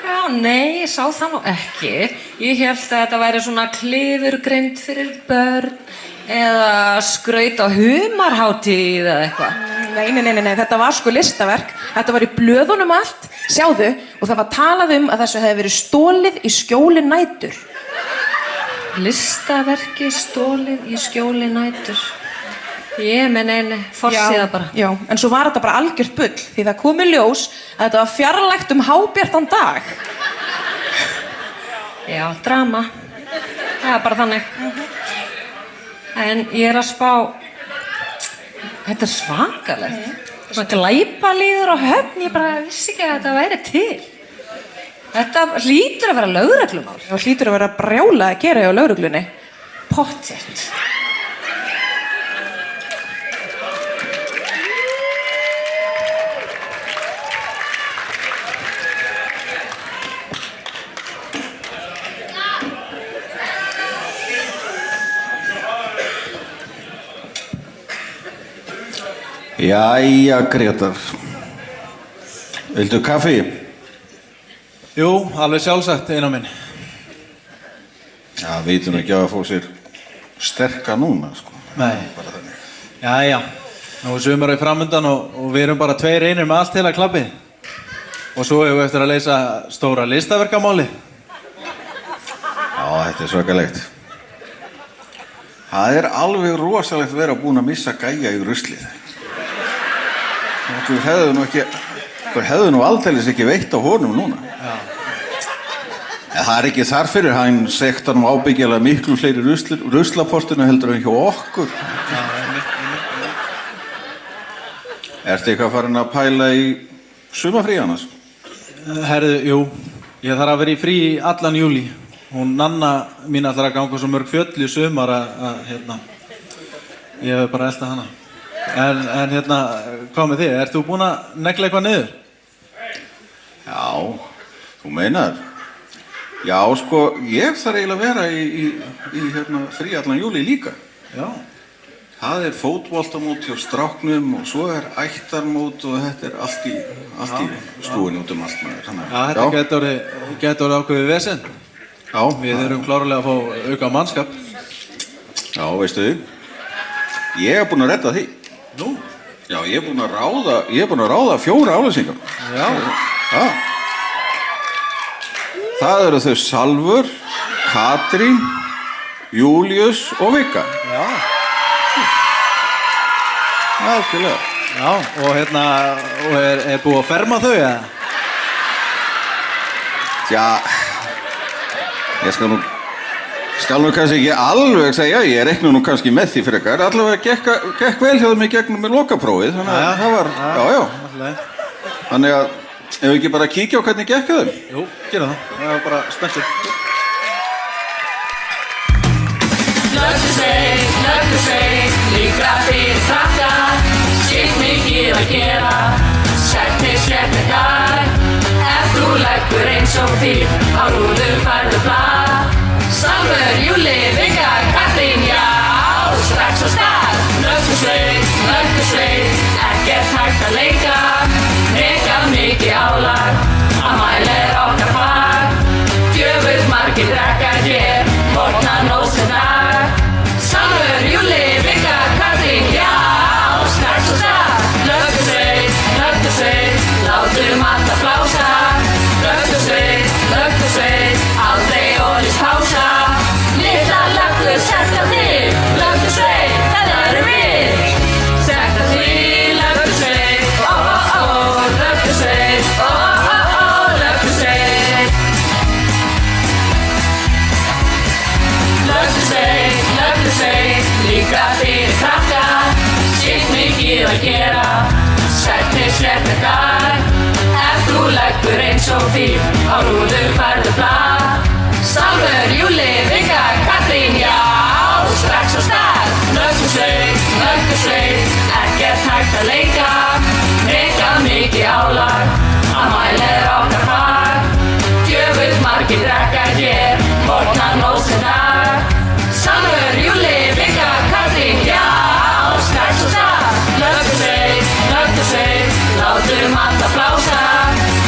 Já, nei, ég sá það nú ekki. Ég hélt að þetta væri svona klifurgrind fyrir börn eða skraut á humarhátíð eða eitthvað. Nei, þetta var sko listaverk. Þetta var í blöðunum allt, sjáðu, og það var talað að þessu hefði verið stólið í skjóli nætur. Listaverki stólið í skjóli nætur. Ég menn einu, forsíða bara. Já, en svo var þetta bara algjört bull, því það kom í ljós að þetta var fjarlægt hábjartan dag. Já, drama. Það er bara þannig. En ég að spá, þetta er svakalegt. Svona glæpalýður á Höfn, ég bara vissi ekki að þetta væri til. Þetta hlýtur að vera lögreglumál. Það hlýtur að vera brjálað að gera hjá lögreglunni. Pottþétt. Jæja, Grétar. Vildu kaffi? Jú, alveg sjálfsagt, Einar minn. Já, vitum ekki að fá sér sterka núna, sko. Nei. Bara þannig. Jæja, nú er sumarið framundan og við erum bara 2 einir með allt heila klappið. Og svo hefur við eftir að leysa stóra listaverkamáli. Já, þetta er svakalegt. Það er alveg rosalegt að vera búin að missa gæja í ruslið. Þú hefðu nú aldeilis ekki veitt á honum núna. Já. En það er ekki þar fyrir, hann sektar nú ábyggilega miklu fleiri ruslaportinu heldur en hjá okkur. Já, Ertu eitthvað farin að pæla í sumarfrí annars? Herðu, jú, ég þarf að vera í frí í allan júlí. Hún Nanna mín ætlar að ganga svo mörg fjöll í sumar að ég hef bara eltað hana. En hvað með þig? Ert þú búinn að negla eitthvað niður? Já, þú meinar. Já, sko, ég þarf eiginlega að vera í frí allan júlí líka. Já. Það er fótboltamót hjá stráknum og svo er ættarmót og þetta er allt í stúin út allt maður. Já, þetta getur orðið ákveðið vesen. Já. Við erum klárlega að fá auka mannskap. Já, veistu þið? Ég er búinn að redda því. Nú? Já, ég er búinn að ráða 4 aflýsingar. Já. Já. Það eru þau Salvur, Katrín, Július og Vika. Já. Algjörlega. Já, og er búið að ferma þau, eða? Já, ég skal nú kannski ekki alveg segja, ég reikna nú kannski með því frekar. Allavega gekk vel hjá þeim í gegnum með lokaprófið, þannig að það var, já. Þannig að, ef við ekki bara kíkja á hvernig gekk þeim? Jú, gera það. Það var bara spenntur. Lögðu líka fyrir krakka, sitt mikið að gera, sett dag. Ef þú leggur eins og fyrr, á rúðu færðu blað. Salvur, Júli, Vika, Katrín, já, strax á stað. Lögðu ekkert hægt að leika, nekað mikið álag, að mæla okkar fag. Djöfull margir drekka hér, morgnan og sem dag. Salvur, Júli, Vika, Katrín, já, strax á stað. Lögðu látum alltaf blása. Lögðu aldrei ólís pása. Litla löggu, sett á þig. Lögðu þetta erum við. Sett á þig, lögðu ó, lögðu lögðu líka fyrir krakka, sitt mikið að gera, sett dag. Ef þú leggur eins og fyrr, á rúðu færðu blað. Salvur, Júli, Vika, Katrín, já, strax á stað. Lögðu ekkert hægt að leika, nekað mikið mikið álag, afmæli okkar fag. Djöfull margir drekka hér, morgnar, nótt sem dag. Sannur, Júli, Vigga, Katrín, já, strax og stað. Löggursveit, látum alla blása.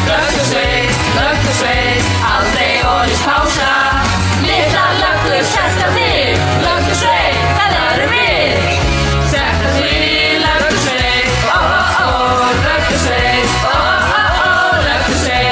Löggursveit, aldrei orðis pása. Litla löggur, sett af þig, Löggursveit, það erum við. Sett af þig, Löggursveit, ó, ó, ó, Löggursveit, ó, ó, ó, Löggursveit.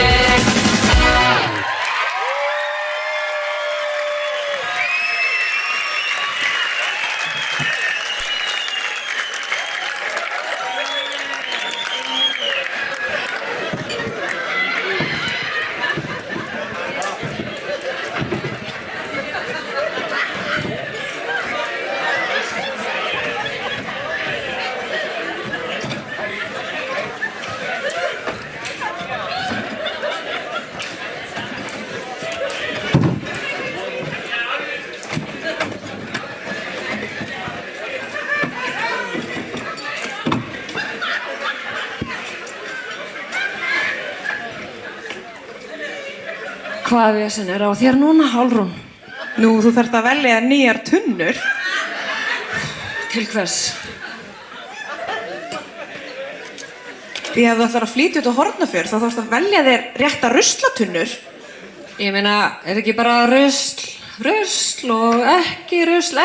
Hvað vesen er á þér núna, Hálrún? Nú, þú þarft að velja nýjar tunnur. Til hvers? Því ef þú ætlar að flytja út á Hornafjörð þá þarfst að velja þér rétta ruslatunnur. Ég meina, er ekki bara rusl og ekki rusl?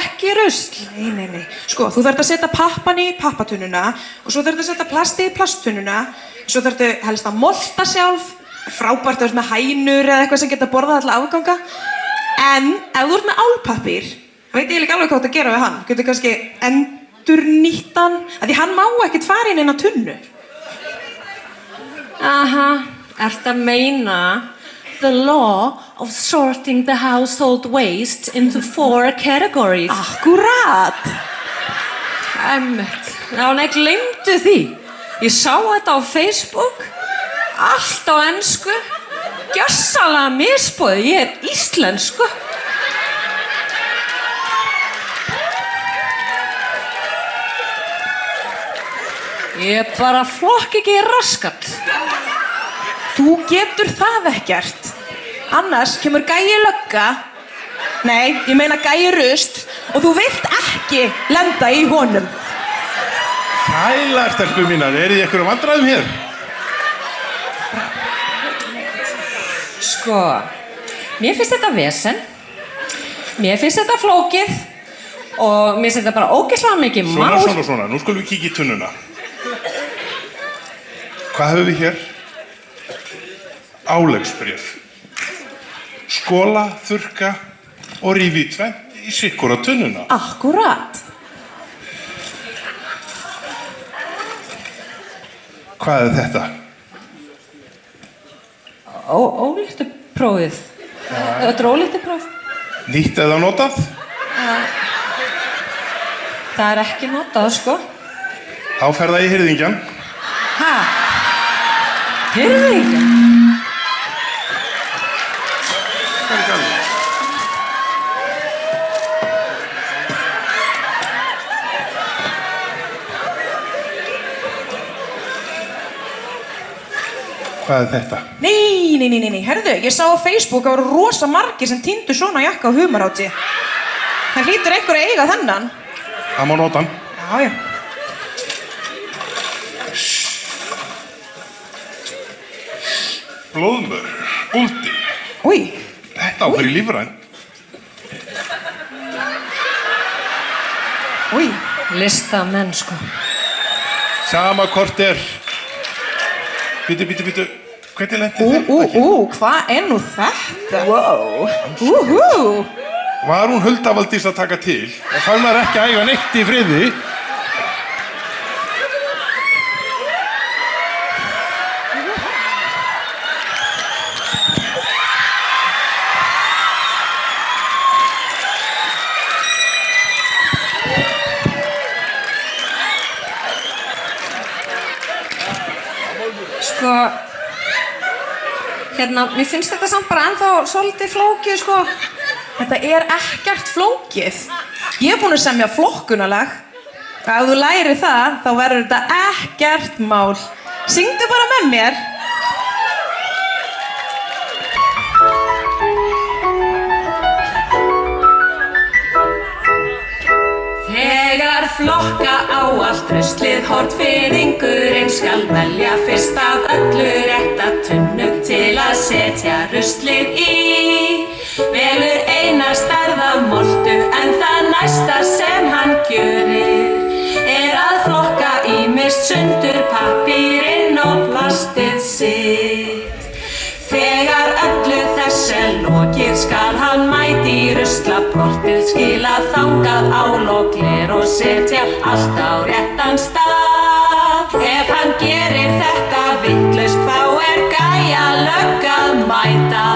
Nei. Sko, þú þarft að setja pappan í pappatunnuna og svo þarft að setja plasti í plasttunnuna. Svo þarftu helst að molta sjálf. Frábært að vera með hænur eða eitthvað sem geta borðað alla afganga. En ef þú ert með álpappír, þá veit ég líka alveg hvað þú átt að gera við hann. Getur kannski endurnýtt hann, af því hann má ekkert fara inn á tunnu. Aha, ertu að meina the law of sorting the household waste into 4 categories? Akkúrat! Einmitt. Já, nei, gleymdu því. Ég sá þetta á Facebook. Allt á ensku, gjörsamlega misboðið, ég er íslensku. Ég bara flokk ekki raskat. Þú getur það ekkert. Annars kemur gæi lögga, nei, ég meina gæi rusl og þú vilt ekki lenda í honum. Sælar, stelpur mínar, er í einhverjum vandræðum hér? Sko, mér finnst þetta vesen, mér finnst þetta flókið og mér finnst þetta bara ógeðslega mikið mál. Svona, nú skulum við kíkja í tunnuna. Hvað höfum við hér? Álegsbréf. Skola, þurrka og rífi í tvennt í sikkura tunnuna. Akkúrat. Hvað er þetta? Ólíktu prófið. Þetta er ólíktu próf. Nýtt eða notað? Það er ekki notað, sko. Þá fer það í hirðingjan. Ha? Hirðingjan? Það er galið. Hvað er þetta? Nei, herðu, ég sá á Facebook að það voru rosa margir sem týndu svona jakka á humaráti. Það hlýtur einhver að eiga þennan. Það má nota hann. Já. Blóðmör, búldi. Új. Þetta á fyrir lífræn. Új. Listamenn, sko. Sama hvort er. Bíddu. Hvernig lendi þetta? Hvað er nú þetta? Wow. Var hún Hulda Valdís að taka til og fann maður ekki að eiga neitt í friði? Sko, hérna, mér finnst þetta samt bara ennþá svolítið flókið, sko. Þetta er ekkert flókið. Ég er búin að semja flokkunalag. Ef þú lærir það, þá verður þetta ekkert mál. Syngdu bara með mér. Þegar flokka á allt ruslið Hornfirðingurinn skal velja fyrst af öllu rétta tunnu til að setja ruslið í. Velur eina stærða moltu en það næsta sem hann gjörir að flokka ýmist sundur pappírinn og plastið sitt. Þegar öllu þess lokið skal hann mæti í ruslaportið, skila þangað ál og gler og setja allt á réttan stað. Ef hann gerir þetta vitlaust þá gæja lögga að mæta.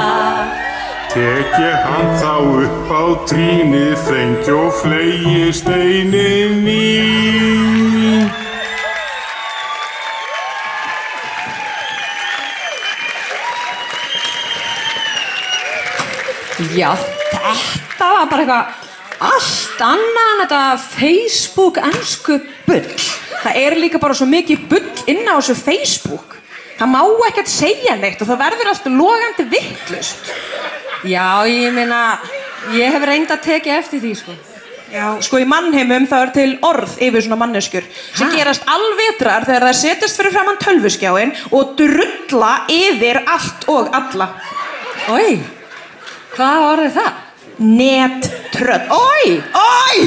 Tek ég hann þá upp á trínið, þrengi og flegi steinin í. Já, þetta var bara eitthvað allt annað en þetta Facebook-ensku bull. Það líka bara svo mikið bull inn á þessu Facebook. Það má ekkert segja neitt og það verður alltaf logandi vitlaust. Já, ég meina, ég hef reynd að tekið eftir því, sko. Já, sko í mannheimum það til orð yfir svona manneskjur sem gerast alvetrar þegar það setjast fyrir framann tölvuskjáin og drulla yfir allt og alla. Oj, hvað var það? Nettröll. Oj! Oj!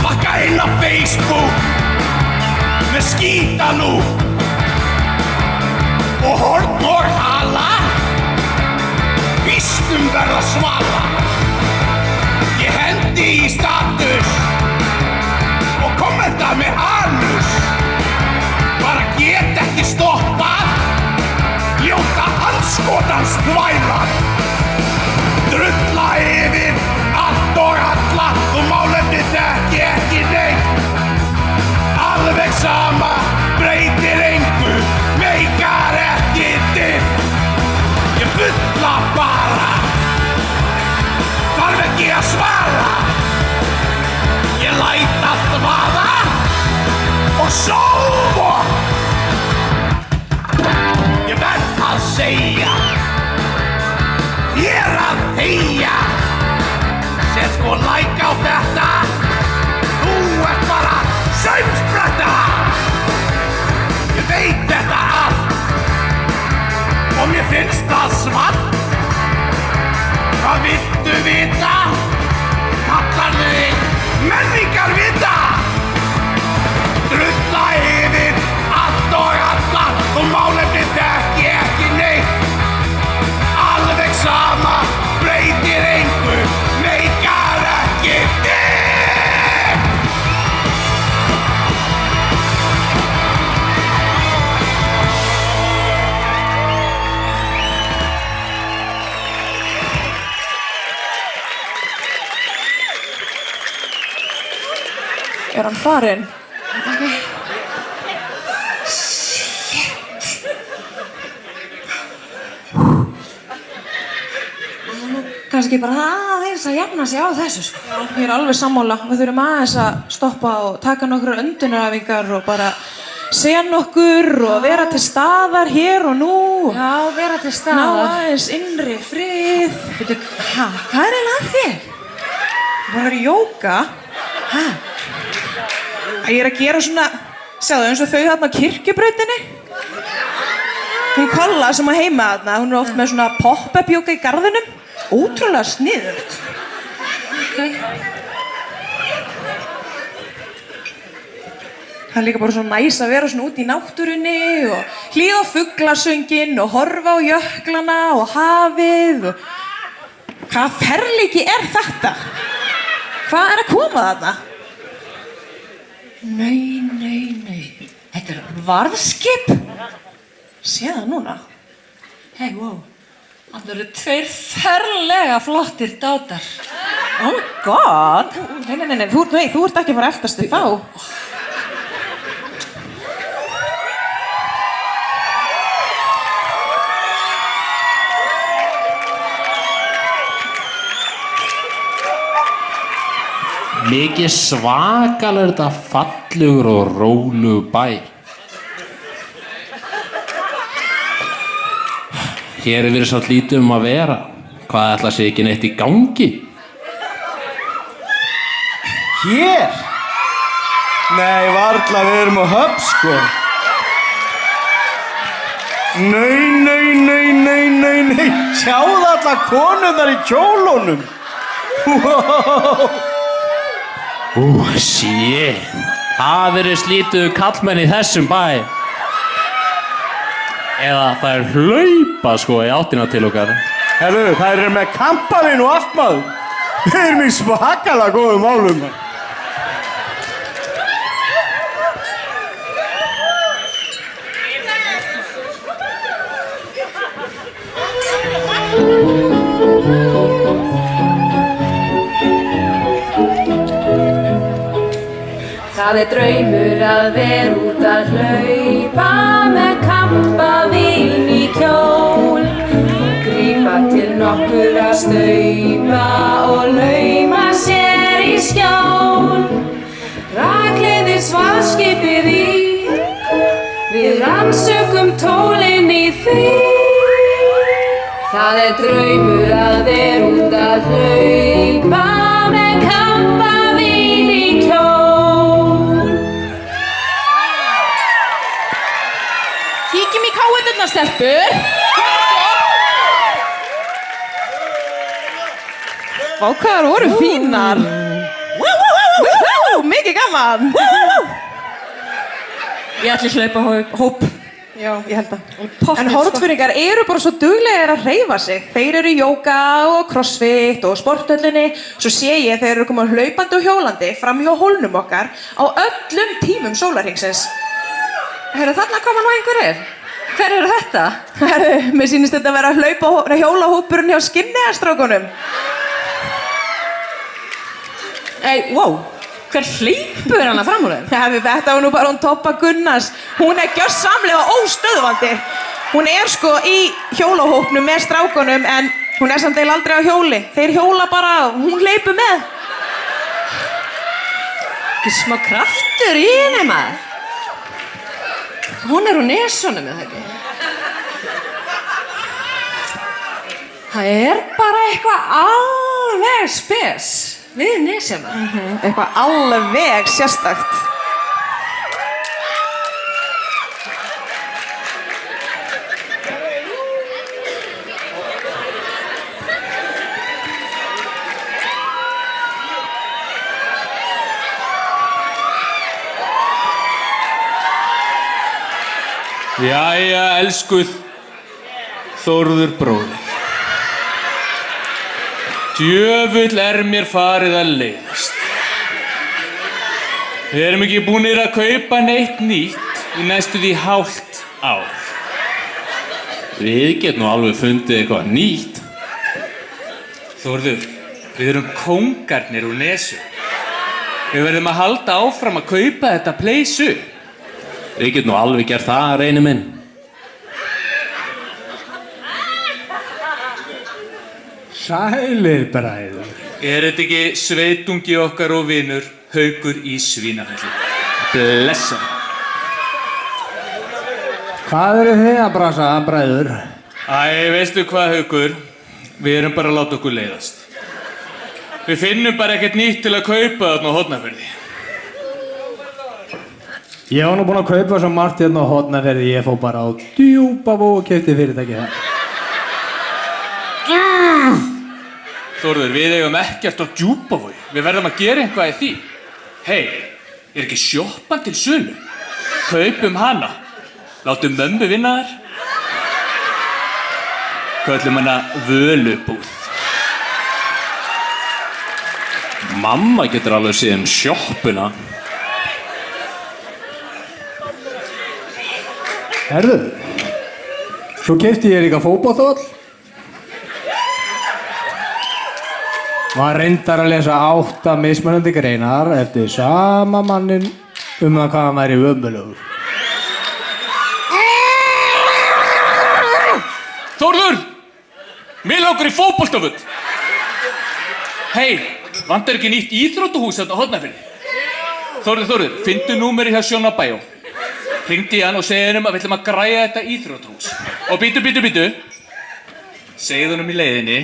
Bakka inn á Facebook með skítan út og horn og hala, vísnum verða svala. Ég hendi í status og kommenta með anus, bara get ekki stoppað, ljóta andskotans þvælan. Drulla yfir allt og alla og málefni þekki ekki neitt. Alveg sama, breytir engu, meikar ekki dimm. Ég bulla bara, þarf ekki að svara. Ég læt allt vaða og sófa. Ég verð að segja, ég að þegja. Set sko like á þetta, þú ert bara saumspretta. Ég veit þetta allt og mér finnst það svart. Hvað viltu vita? Kallarðu þig menningarvita? Drulla yfir allt og alla og málefni þekki ekki neitt. Alveg sama, breytir engu, meikar ekki dimm. Hann farinn? Kannski bara aðeins að jafna sig á þessu, sko. Já, ég alveg sammála. Við þurfum aðeins að stoppa og taka nokkrar öndunaræfingar og bara sena okkur og vera til staðar hér og nú. Já, vera til staðar. Ná aðeins innri frið. Veitu, hvað eiginlega að þér? Bara vera í jóga. Hæ? Ég að gera svona, sjáðu, eins og þau þarna á kirkjubrautinni. Hún Kolla sem á heima þarna, hún oft með svona pop-up jóga í garðinum. Ótrúlega sniðugt. Ok. Það líka bara svo næs að vera svona út í náttúrunni og hlýða á fuglasönginn og horfa á jöklana og hafið og... Hvaða ferleiki þetta? Hvað að koma þarna? Nei. Þetta varðskip? Sé það núna? Hei, wow. Þarna eru tveir ferlega flottir dátar. Oh my god. Nei, þú ert ekki að fara að eltast þig þá. Mikið svakalega þetta fallegur og rólegur bær. Hér verið svo lítið að vera. Hvað ætla sé ekki neitt í gangi? Hér? Nei, varla við erum á Höfn, sko. Nei. Sjáðu alla konurnar í kjólunum. Wow. Shit. Það verið slítuðu kallmenn í þessum bæ. Eða það hlaupa sko í áttina til okkar. Herru, það með kampavinn og allt maður. Við erum í svakalega góðum málum. Það draumur að vera út að hlaupa með kampavín í kjól, grípa til nokkurra staupa og lauma sér í skjól. Rakleiðir svartskipið í, við rannsökum tólin í því. Það draumur að vera út að hlaupa með kampavín í kjól. Kíkjum í káeturnar, stelpur. Vá, hvað þær voru fínar. Mikið gaman. Ég ætli að hlaupa hóp. Já, ég held að. En Hornfirðingar eru bara svo duglegir að hreyfa sig. Þeir eru í jóga og crossfit og sporthöllinni. Svo sé ég þeir eru komið hlaupandi og hjólandi fram hjá hólnum okkar á öllum tímum sólarhringsins. Herru, þarna koma nú einhverjir. Hver eru þetta? Herru, mér sýnist þetta að vera hjólahópurinn hjá Skinneyjastrákunum. Wow. Hver hleypur hana fram úr þeim? Þetta var nú bara hún Toppa Gunnars. Hún gjörsamlega óstöðvandi. Hún sko í hjólahópnum með strákunum en hún samt eiginlega aldrei á hjóli. Þeir hjóla bara og hún hleypur með. Ekki smá kraftur í henni maður. Hún úr Nesunum, eða ekki? Það bara eitthvað alveg spes. Við Nesjana. Eitthvað alveg sérstakt. Jæja, elskuð Þórður bróðir. Djöfull mér farið að leiðast. Við erum ekki búnir að kaupa neitt nýtt í næstu því hálft ár. Við getum nú alveg fundið eitthvað nýtt. Þórður, við erum kóngarnir úr Nesu. Við verðum að halda áfram að kaupa þetta pleysu. Við getum nú alveg gert það, Reynir minn. Sælir bræður. Þetta ekki sveitungi okkar og vinur, Haukur í Svínafelli? Blessa. Hvað eru þið að brasa, bræður? Veistu hvað, Haukur? Við erum bara að láta okkur leiðast. Við finnum bara ekkert nýtt til að kaupa þarna á Hornafirði. Ég var nú búinn að kaupa svo margt hérna á Hornafirði, ég fór bara á Djúpavog og keypti fyrirtæki þar. Þórður, við eigum ekkert á Djúpavogi. Við verðum að gera eitthvað í því. Hei, ekki sjoppan til sölu? Kaupum hana. Látum mömmu vinna þar. Köllum hana Völubúð. Mamma getur alveg séð sjoppuna. Herðu, svo keypti ég líka fótboltavöll. var reyndar að lesa 8 mismunandi greinar eftir sama mannin það hvað hann væri ömurlegur. Þórður! Mér langar í fótboltavöll. Hei, vantar ekki nýtt íþróttahús þarna á Hornafirði? Þórður, fyndu númerið hjá Sjóna Bæjó. Hringdu í hann og segðu honum að við ætlum að græja þetta íþróttahús. Og bíddu. Segðu honum í leiðinni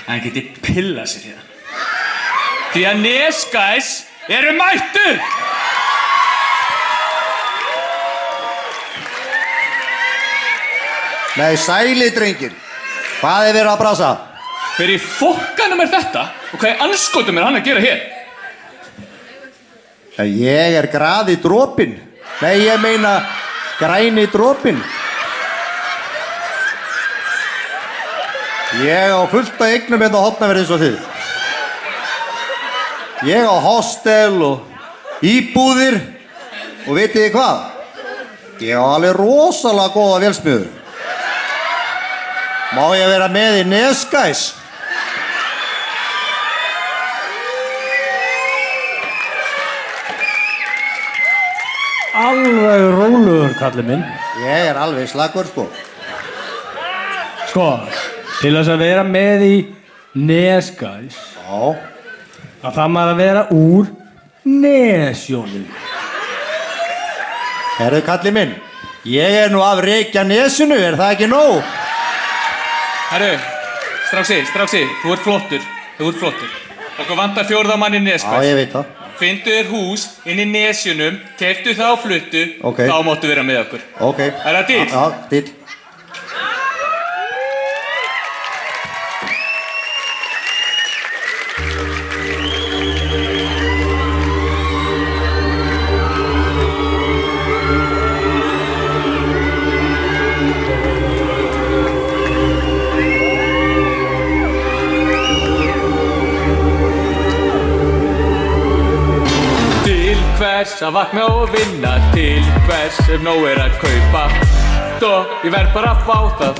að hann geti pillað sér hérna. Því að Nesgæs eru mættur! Nei, sæli drengir. Hvað verið að brasa? Hver í fokkanum þetta? Og hvað í anskotum hann að gera hér? Ég graði dropinn. Nei, ég meina græni dropinn. Ég á fullt af eignum hérna á Hornafirði eins og þið. Ég á hostel og íbúðir og vitið þið hvað? Ég á alveg rosalega góða vélsmiður. Má ég vera með í Nesgæs? Alveg rólegur, kallinn minn. Ég alveg slakur, sko. Sko, til þess að vera með í Nesgæs. Já. Að það maður að vera úr Nesjónum. Herru, kallinn minn, ég nú af Reykjanesinu, það ekki nóg? Herru, stráksi, þú ert flottur. Okkur vantar 4. mann í Nesgæs. Já, ég veit það. Fyndu þér hús inn í Nesjunum, keyptu það á fluttu, þá máttu vera með okkur. Ok. Er það díll? Já, díll. Að vakna og vinna, til hvers ef nóg að kaupa. Ég verð bara að fá það,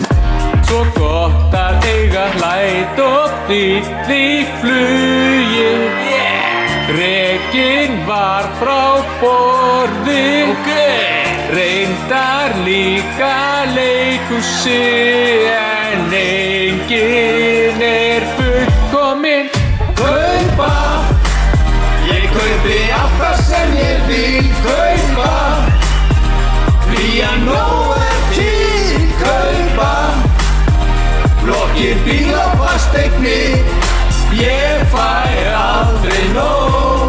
svo gott að eiga hlæt og þitt í flugi. Rekinn var frá borði, reyndar líka leikhúsi, en enginn fullkominn. Kaupa, ég kaupi allt það sem ég vil kaupa, því að nóg til kaupa. Flokkir bíl og fasteignir, ég fæ aldrei nóg.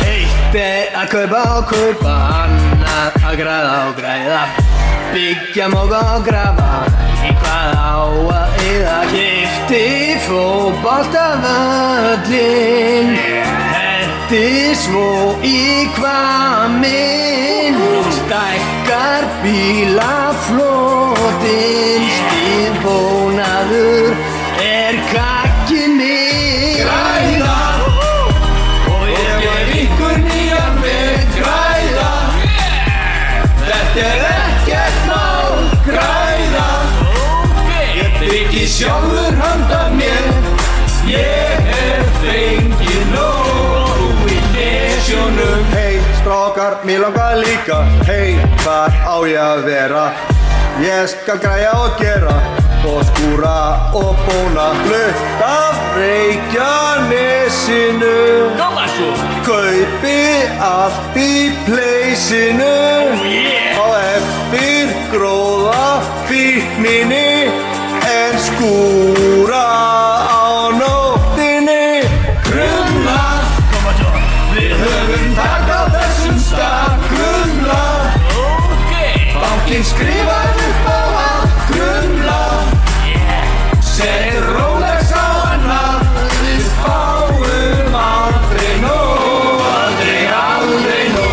Eitt að kaupa og kaupa, annað að græða og græða, byggja móka og grafa, í hvað á að eyða. Keypti fótboltavöllinn, hendi svo í Hvamminn, stækkar bílaflotinn, stífbónaður kakkinn minn. Græða, og ég gef ykkur nýjan veg. Græða, þetta ekkert mál. Græða, ég byggi sjálfur handa mér, ég hef fengið nóg í Nesjónum. Hei, strákar, mér langar líka. Hei, hvar á ég að vera? Ég skal græja og gera, og skúra og bóna. Flutt af Reykjanesinu, kaupi allt í pleysinu, og eftir gróða fíkninni, en skúra á nóttinni. Krumla, við höfum takk á þessum stað. Krumla, bankinn skrifar upp á allt. Krumla, set Rolex á hana, við fáum aldrei nóg, aldrei nóg.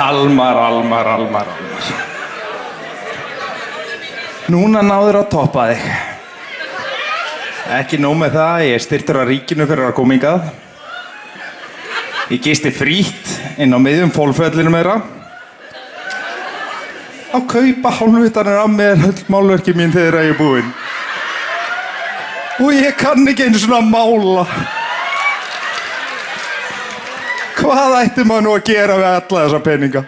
Almar. Núna náður að toppa þig. Ekki nóg með það, ég er styrktur af ríkinu fyrir að koma hingað. Ég gisti frítt inn á miðjum fólkvellinum þeirra. Að kaupa hálfvitanir af mér öll málverki mín þegar ég er búinn. Og ég kann ekki einu svona mála. Hvað ætti maður nú að gera við alla þessa peninga?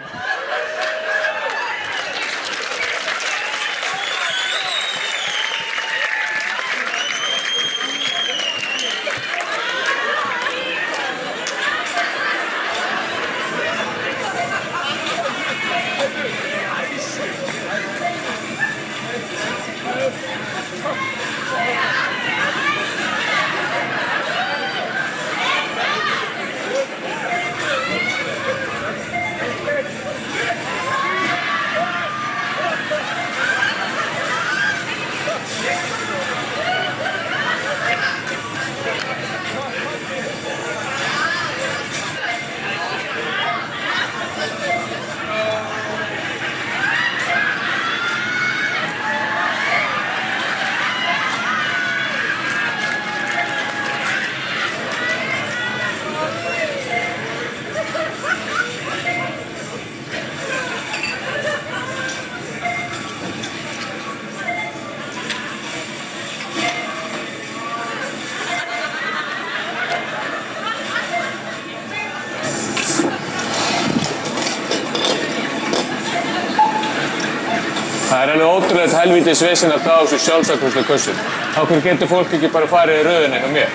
Það er alveg ótrúlegt helvítis vesen að það á þessu sjálfsagkvæmslu kössum. Á hverju getur fólk ekki bara farið í röðina hjá mér?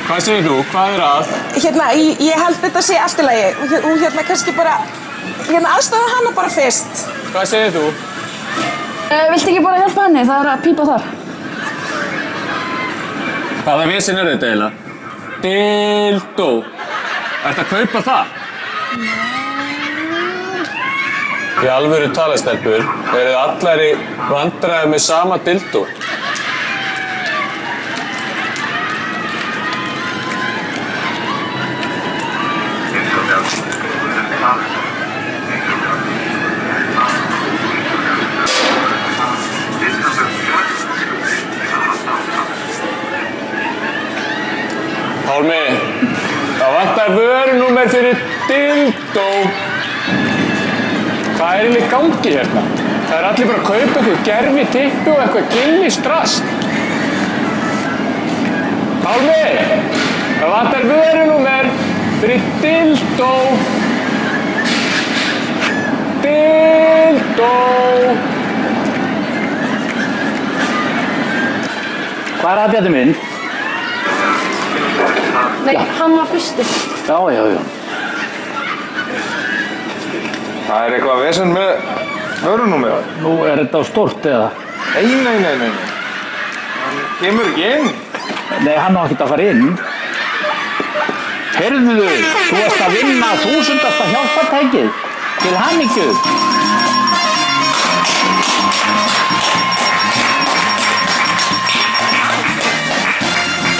Hvað segir þú? Hvað er að? Ég held þetta sé allt í lagi. Hún kannski bara, aðstofa hana bara fyrst. Hvað segir þú? Viltu ekki bara hjálpa henni? Það er að pípa þar. Hvaða vesen er þetta eiginlega? Dildó. Ertu að kaupa það? Í alvöru talastelpur eru allar í vandræði með sama dildó. Pálmi, það vantar vörunúmer fyrir dildó. Hvað er eiginlega í gangi hérna? Það er allir bara að kaupa eitthvað gerfi tippu og eitthvað gillisdrast. Pálmi, það vantar vörunúmer fyrir dildó. Dildó. Hvað er það, Bjarni minn? Nei, hann var fyrstur. Já. Það er eitthvað vesen með vörunúmer. Nú er þetta stórt eða? Nei. Hann kemur ekki inn. Nei, hann á ekkert að fara inn. Heyrðu, þú ert að vinna 1000. hjálpartækið. Til hamingju.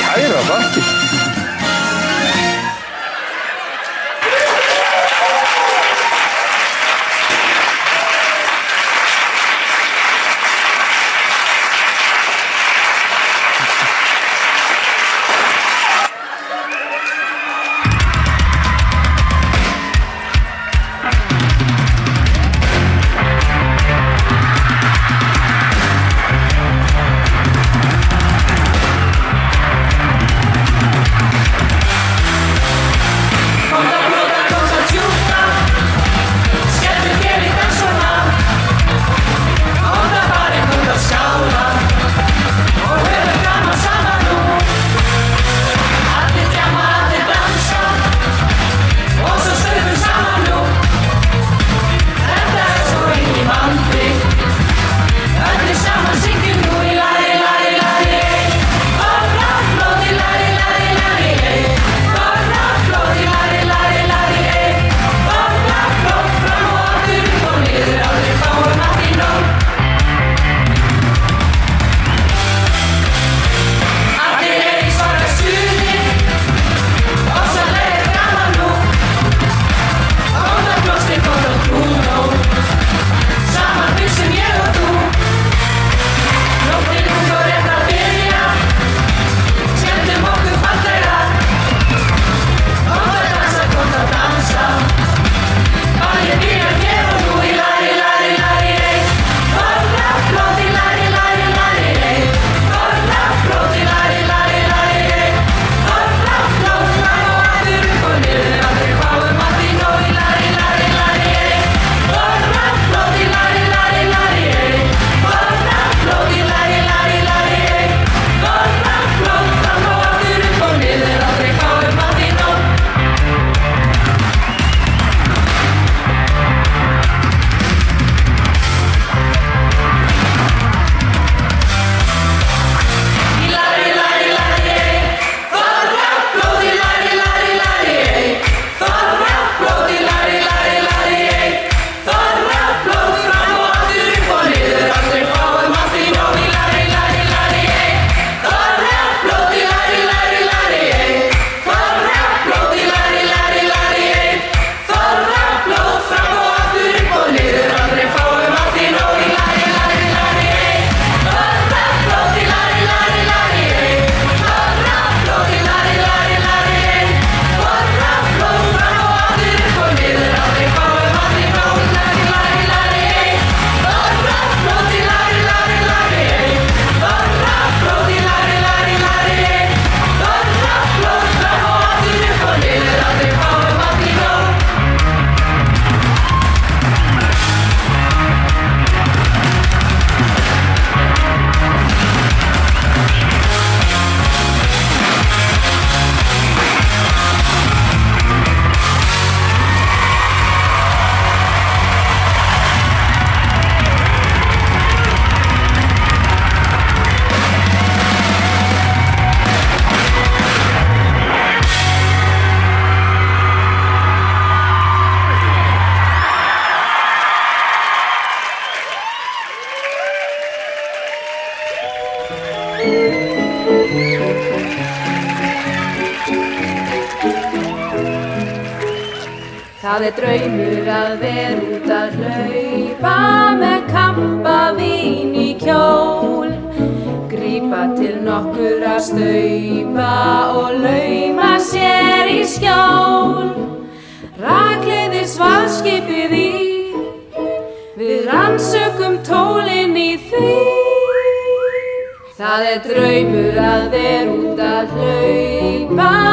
Kæra þakkir. Það draumur að vera út að hlaupa með kampavín í kjól, grípa til nokkurra staupa og lauma sér í skjól. Rakleiðir svaðskipið í, við rannsökum tólin í því. Það draumur að vera út að hlaupa